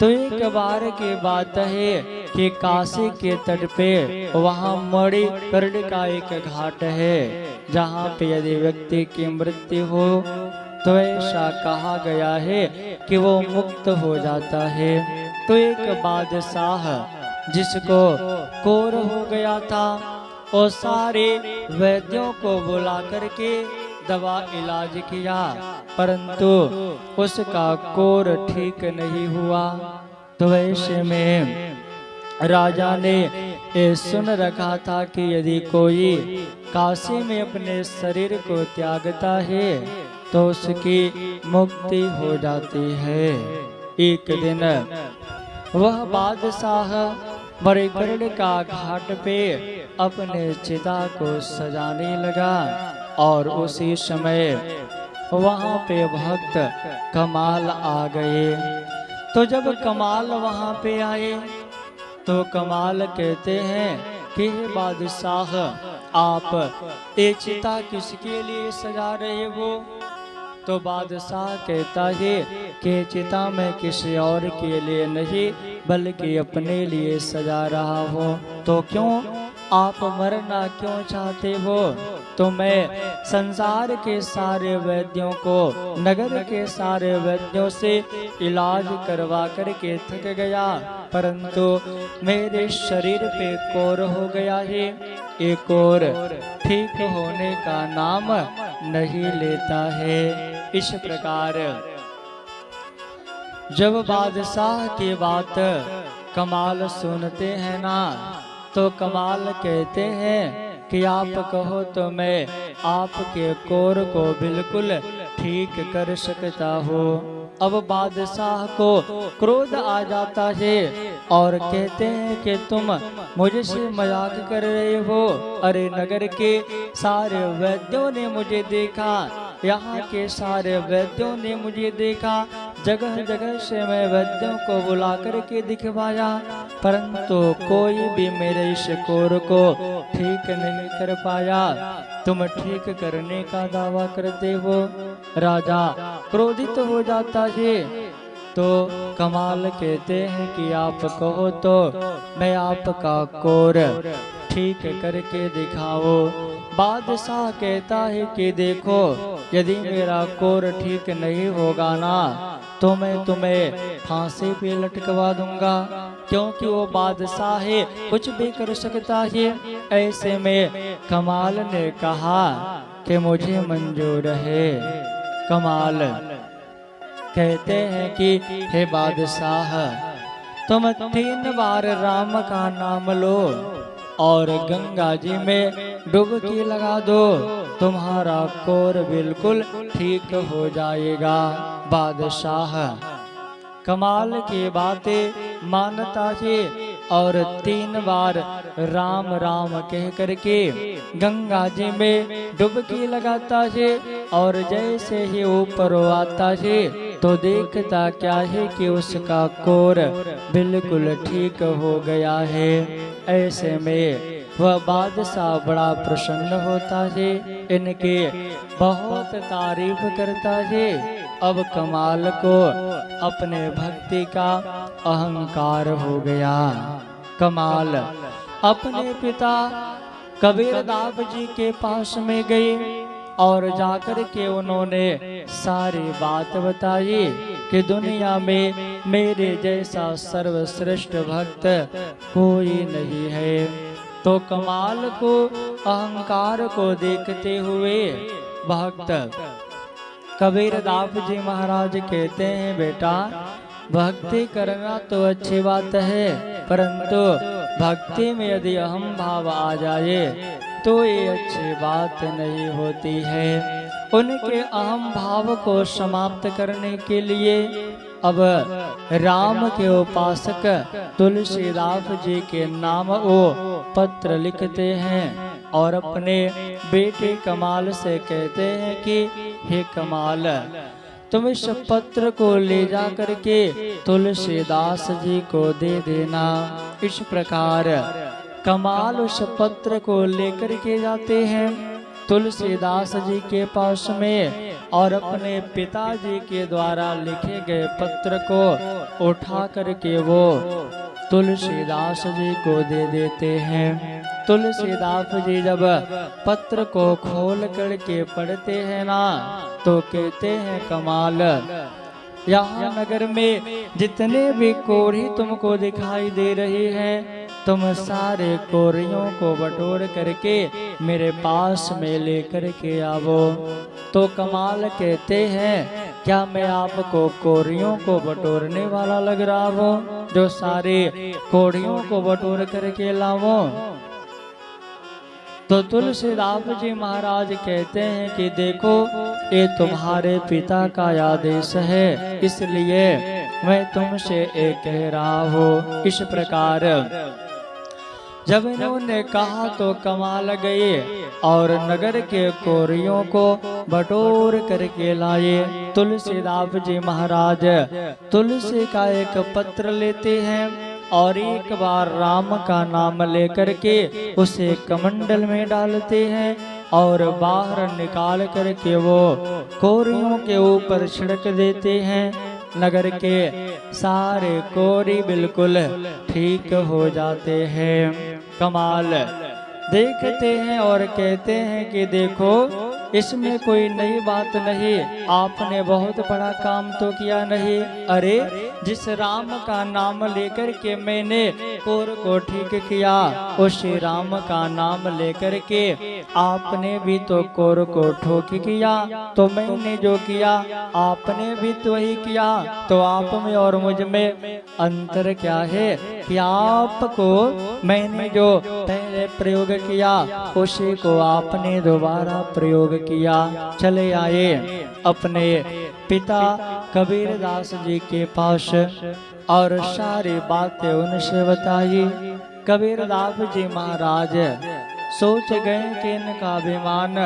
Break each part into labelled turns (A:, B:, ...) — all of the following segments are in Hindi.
A: तो एक बार की बात है कि काशी के तट पे वहाँ मणिकर्ण एक घाट है, जहाँ पे यदि व्यक्ति की मृत्यु हो तो ऐसा कहा गया है कि वो मुक्त हो जाता है। तो एक बादशाह जिसको कोर हो गया था, और सारे वैद्यों को बुला करके दवा इलाज किया, परंतु उसका कोर ठीक नहीं हुआ। तो ऐसे में राजा ने ये सुन रखा था कि यदि कोई काशी में अपने शरीर को त्यागता है तो उसकी मुक्ति हो जाती है। एक दिन वह बादशाह मणिकर्ण का घाट पे अपने चिता को सजाने लगा, और उसी समय वहाँ पे भक्त कमाल आ गए। तो जब कमाल वहाँ पे आए तो कमाल कहते हैं कि बादशाह, आप ये चिता किसके लिए सजा रहे हो? तो बादशाह कहता है कि चिता मैं किसी और के लिए नहीं बल्कि अपने लिए सजा रहा हूँ। तो क्यों आप मरना क्यों चाहते हो? तो मैं संसार के सारे वैद्यों को, नगर के सारे वैद्यों से इलाज करवा करके थक गया, परंतु मेरे शरीर पे कोर हो गया है। ये कोर ठीक होने का नाम नहीं लेता है। इस प्रकार जब बादशाह की बात कमाल सुनते हैं ना, तो कमाल कहते हैं कि आप कहो तो मैं आपके कोर को बिल्कुल ठीक कर सकता हूँ। अब बादशाह को क्रोध आ जाता है और कहते हैं कि तुम मुझसे मजाक कर रहे हो। अरे नगर के सारे वैद्यों ने मुझे देखा, यहाँ के सारे वैद्यों ने मुझे देखा, जगह जगह से मैं वैद्यों को बुला करके दिखवाया, परंतु कोई भी मेरे इस कोर को ठीक नहीं कर पाया। तुम ठीक करने का दावा करते हो। राजा क्रोधित हो जाता है। तो कमाल कहते हैं कि आप कहो तो मैं आपका कोर ठीक करके दिखाओ। बादशाह कहता है कि देखो, यदि मेरा कोर ठीक नहीं होगा ना तो मैं तुम्हें फांसी पे लटकवा दूंगा, क्योंकि वो बादशाह है, कुछ भी कर सकता है। ऐसे में कमाल ने कहा कि मुझे मंजूर है। कमाल कहते हैं कि हे बादशाह, तुम 3 बार राम का नाम लो और गंगा जी में डुबकी लगा दो, तुम्हारा कोर बिल्कुल ठीक हो जाएगा। बादशाह कमाल की बातें मानता है और 3 बार राम राम कह करके गंगा जी में डुबकी लगाता है, और जैसे ही ऊपर आता है तो देखता क्या है कि उसका कोर बिल्कुल ठीक हो गया है। ऐसे में वह बादशाह बड़ा प्रसन्न होता है, इनके बहुत तारीफ करता है। अब कमाल को अपने भक्ति का अहंकार हो गया। कमाल अपने पिता कबीरदास जी के पास में गए और जाकर के उन्होंने सारी बात बताई कि दुनिया में मेरे जैसा सर्वश्रेष्ठ भक्त कोई नहीं है। तो कमाल को अहंकार को देखते हुए भक्त कबीरदास जी महाराज कहते हैं, बेटा भक्ति करना तो अच्छी बात है, परंतु भक्ति में यदि अहम भाव आ जाए तो ये अच्छी बात नहीं होती है। उनके अहम भाव को समाप्त करने के लिए अब राम के उपासक तुलसीदास जी के नाम वो पत्र लिखते हैं और अपने बेटे कमाल से कहते हैं कि हे कमाल, तुम इस पत्र को ले जा करके तुलसीदास जी को दे देना। इस प्रकार कमाल उस पत्र को लेकर के जाते हैं तुलसीदास जी के पास में और अपने पिताजी के द्वारा लिखे गए पत्र को उठा करके वो तुलसीदास जी को दे देते हैं। तुलसीदास जी जब पत्र को खोल करके पढ़ते हैं ना तो कहते हैं कमाल, यहाँ नगर में जितने भी कोढ़ी तुमको दिखाई दे रही हैं, तुम सारे कोढ़ियों को बटोर करके मेरे पास में लेकर के आवो। तो कमाल कहते हैं क्या मैं आपको कोढ़ियों को बटोरने वाला लग रहा हूँ जो सारे कोढ़ियों को बटोर करके लावो? तो तुलसीदास जी महाराज कहते हैं कि देखो ये तुम्हारे पिता का आदेश है, इसलिए मैं तुमसे एक कह रहा हूँ। इस प्रकार जब इन्होंने कहा तो कमाल गए और नगर के कोढ़ियों को बटोर करके लाए। तुलसीदास जी महाराज तुलसी का एक पत्र लेते हैं और एक बार राम का नाम लेकर के उसे कमंडल में डालते हैं और बाहर निकाल करके वो कोढ़ियों के ऊपर छिड़क देते हैं। नगर के सारे कोढ़ी बिल्कुल ठीक हो जाते हैं। कमाल देखते हैं और कहते हैं कि देखो इसमें कोई नई बात नहीं, आपने बहुत बड़ा काम तो किया नहीं। अरे जिस राम का नाम लेकर के मैंने कोढ़ को ठीक किया, उसी राम का नाम लेकर के आपने भी तो कोढ़ को ठोक किया। तो मैंने जो किया आपने भी तो वही किया, तो आप में और मुझ में अंतर क्या है कि आपको मैंने जो पहले प्रयोग किया उसी को आपने दोबारा प्रयोग किया। चले आए अपने पिता कबीरदास जी के पास और सारी बातें उनसे बताई। कबीरदास जी महाराज सोच गए कि इनका अभिमान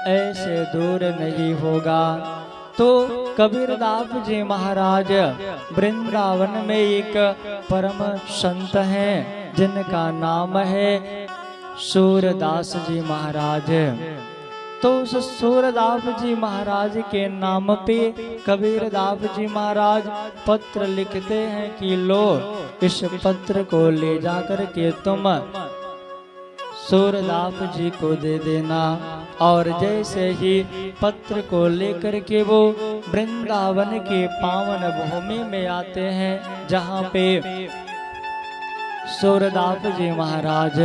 A: ऐसे दूर नहीं होगा। तो कबीरदास जी महाराज वृंदावन में एक परम संत हैं जिनका नाम है सूरदास जी महाराज। तो उस सूरदास जी महाराज के नाम पे कबीरदास जी महाराज पत्र लिखते हैं कि लो इस पत्र को ले जाकर के तुम सूरदास जी को दे देना। और जैसे ही पत्र को लेकर के वो वृंदावन के पावन भूमि में आते हैं जहाँ पे सूरदास जी महाराज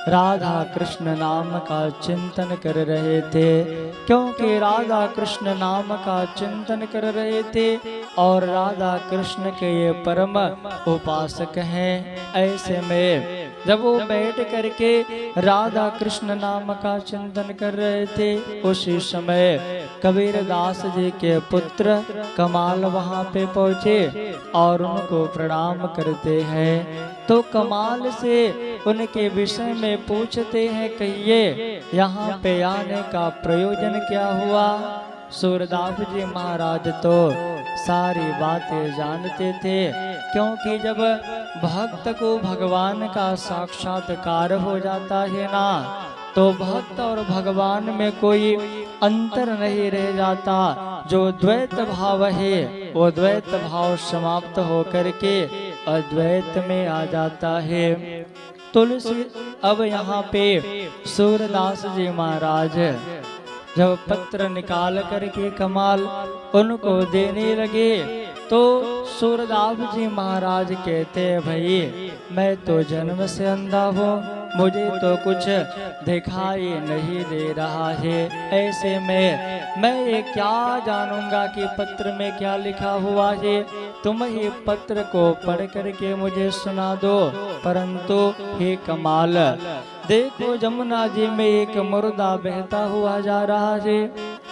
A: राधा कृष्ण नाम का चिंतन कर रहे थे, क्योंकि राधा कृष्ण नाम का चिंतन कर रहे थे और राधा कृष्ण के ये परम उपासक हैं। ऐसे में जब वो बैठ करके राधा कृष्ण नाम का चिंतन कर रहे थे, उसी समय कबीरदास जी के पुत्र कमाल वहाँ पे पहुँचे और उनको प्रणाम करते हैं। तो कमाल से उनके विषय में पूछते हैं कहिए यहाँ पे आने का प्रयोजन क्या हुआ। सूरदास जी महाराज तो सारी बातें जानते थे, क्योंकि जब भक्त को भगवान का साक्षात्कार हो जाता है ना तो भक्त और भगवान में कोई अंतर नहीं रह जाता। जो द्वैत भाव है वो द्वैत भाव समाप्त होकर के अद्वैत में आ जाता है। तुलसी अब यहाँ पे सूरदास जी महाराज जब पत्र निकाल करके कमाल उनको देने लगे तो सूरदास जी महाराज कहते हैं भाई मैं तो जन्म से अंधा हूँ, मुझे तो कुछ दिखाई नहीं दे रहा है। ऐसे में मैं ये क्या जानूंगा कि पत्र में क्या लिखा हुआ है। तुम ही पत्र को पढ़ करके मुझे सुना दो। परंतु हे कमाल देखो जमुना जी में एक मुर्दा बहता हुआ जा रहा है,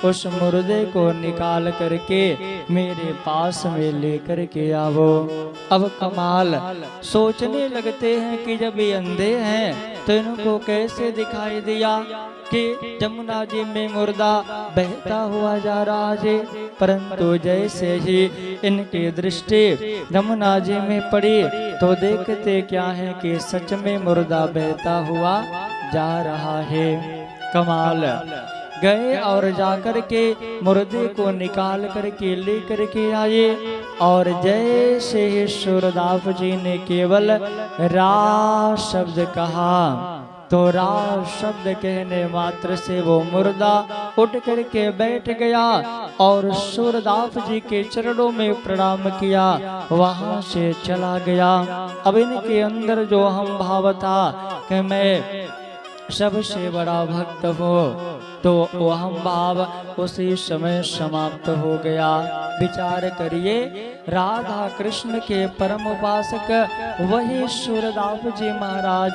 A: उस मुर्दे को निकाल करके मेरे पास में लेकर के आओ। अब कमाल सोचने लगते हैं कि जब ये अंधे हैं तो इनको कैसे दिखाई दिया कि जमुना जी में मुर्दा बहता हुआ जा रहा है। परंतु जैसे ही इनकी दृष्टि जमुना जी में पड़ी तो देखते क्या है कि सच में मुर्दा बहता हुआ जा रहा है। कमाल गए और जाकर के मुर्दे को निकाल करके लेकर के आए। और जैसे ही सूरदास जी ने केवल रा शब्द कहा तो रा शब्द कहने मात्र से वो मुर्दा उठ करके बैठ गया और सूरदास जी के चरणों में प्रणाम किया, वहां से चला गया। अब इनके अंदर जो हम भाव था कि मैं सबसे बड़ा भक्त हो, तो वह भाव उसी समय समाप्त हो गया। विचार करिए, राधा कृष्ण के परम उपासक वही सूरदास जी महाराज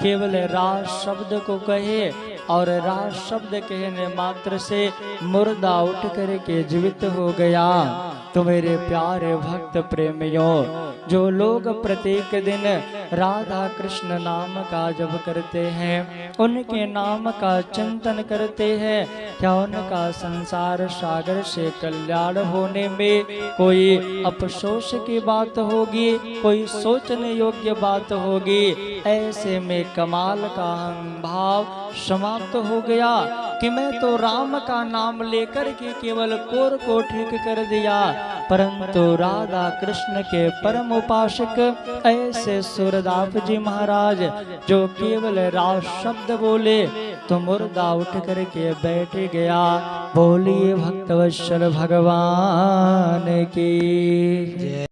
A: केवल राज शब्द को कहे और राज शब्द कहने मात्र से मुर्दा उठ करके जीवित हो गया। तो मेरे प्यारे भक्त प्रेमियों, जो लोग प्रत्येक दिन राधा कृष्ण नाम का जप करते हैं, उनके नाम का चिंतन करते हैं, क्या उनका संसार सागर से कल्याण होने में कोई अफसोस की बात होगी, कोई सोचने योग्य बात होगी? ऐसे में कमाल का भाव समाप्त हो गया कि मैं तो राम का नाम लेकर के केवल कोर को ठीक कर दिया, परंतु राधा कृष्ण के परम उपासक ऐसे सूरदास जी महाराज जो केवल राज शब्द बोले तो मुर्दा उठ करके बैठ गया। बोलिए भक्तवत्सल भगवान की।